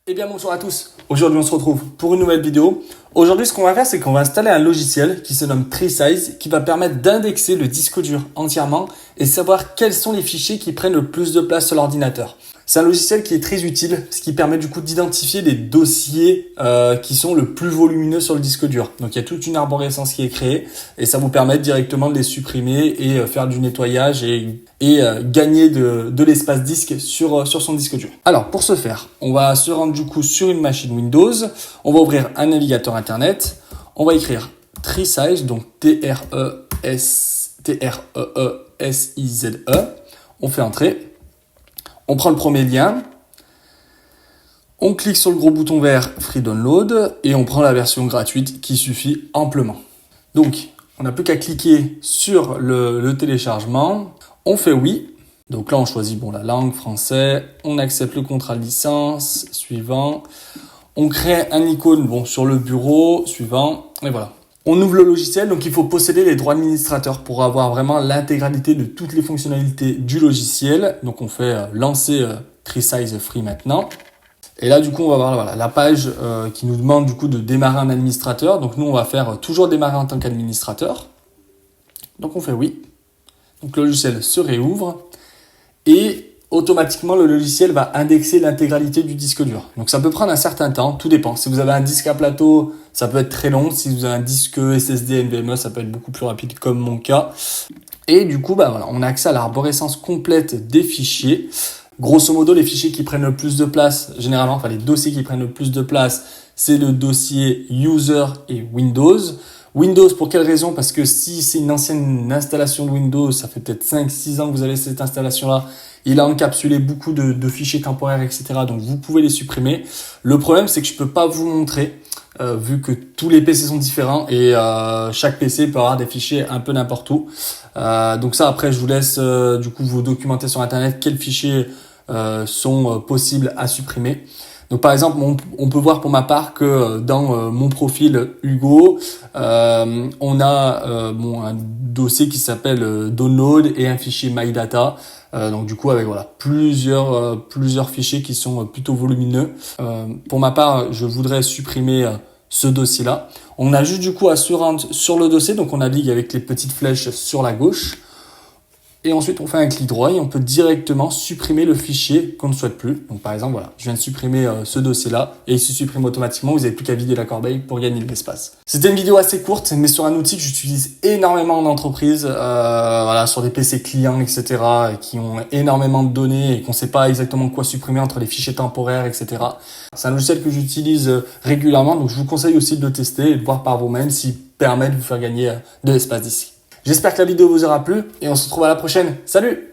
Eh bien bonjour à tous, aujourd'hui on se retrouve pour une nouvelle vidéo. Aujourd'hui ce qu'on va faire c'est qu'on va installer un logiciel qui se nomme TreeSize qui va permettre d'indexer le disque dur entièrement et savoir quels sont les fichiers qui prennent le plus de place sur l'ordinateur. C'est un logiciel qui est très utile, ce qui permet du coup d'identifier les dossiers qui sont le plus volumineux sur le disque dur. Donc il y a toute une arborescence qui est créée et ça vous permet directement de les supprimer et faire du nettoyage et gagner de l'espace disque sur son disque dur. Alors pour ce faire, on va se rendre du coup sur une machine Windows, on va ouvrir un navigateur internet, on va écrire TreeSize, donc T-R-E-E-S-I-Z-E, on fait entrer. On prend le premier lien, on clique sur le gros bouton vert Free Download et on prend la version gratuite qui suffit amplement. Donc, on n'a plus qu'à cliquer sur le téléchargement, on fait oui. Donc là, on choisit la langue, français, on accepte le contrat de licence, suivant. On crée un icône sur le bureau, suivant, et voilà. On ouvre le logiciel, donc il faut posséder les droits administrateurs pour avoir vraiment l'intégralité de toutes les fonctionnalités du logiciel. Donc on fait lancer TreeSize Free maintenant. Et là du coup on va voir la page qui nous demande du coup de démarrer un administrateur. Donc nous on va faire toujours démarrer en tant qu'administrateur. Donc on fait oui. Donc le logiciel se réouvre et automatiquement, le logiciel va indexer l'intégralité du disque dur. Donc, ça peut prendre un certain temps, tout dépend. Si vous avez un disque à plateau, ça peut être très long. Si vous avez un disque SSD NVMe, ça peut être beaucoup plus rapide, comme mon cas. Et du coup, on a accès à l'arborescence complète des fichiers. Grosso modo, les fichiers qui prennent le plus de place, généralement, les dossiers qui prennent le plus de place, c'est le dossier User et Windows. Windows, pour quelle raison? Parce que si c'est une ancienne installation de Windows, ça fait peut-être 5-6 ans que vous avez cette installation-là, il a encapsulé beaucoup de fichiers temporaires, etc. Donc, vous pouvez les supprimer. Le problème, c'est que je peux pas vous montrer, vu que tous les PC sont différents et chaque PC peut avoir des fichiers un peu n'importe où. Donc ça, après, je vous laisse du coup vous documenter sur Internet quels fichiers sont possibles à supprimer. Donc par exemple, on peut voir pour ma part que dans mon profil Hugo, on a un dossier qui s'appelle Download et un fichier MyData. Donc du coup avec plusieurs fichiers qui sont plutôt volumineux. Pour ma part, je voudrais supprimer ce dossier-là. On a juste du coup à se rendre sur le dossier, donc on navigue avec les petites flèches sur la gauche. Et ensuite, on fait un clic droit et on peut directement supprimer le fichier qu'on ne souhaite plus. Donc, par exemple, je viens de supprimer ce dossier-là et il se supprime automatiquement. Vous n'avez plus qu'à vider la corbeille pour gagner de l'espace. C'était une vidéo assez courte, mais sur un outil que j'utilise énormément en entreprise, sur des PC clients, etc., qui ont énormément de données et qu'on ne sait pas exactement quoi supprimer entre les fichiers temporaires, etc. C'est un logiciel que j'utilise régulièrement, donc je vous conseille aussi de le tester et de voir par vous-même s'il permet de vous faire gagner de l'espace d'ici. J'espère que la vidéo vous aura plu et on se retrouve à la prochaine. Salut!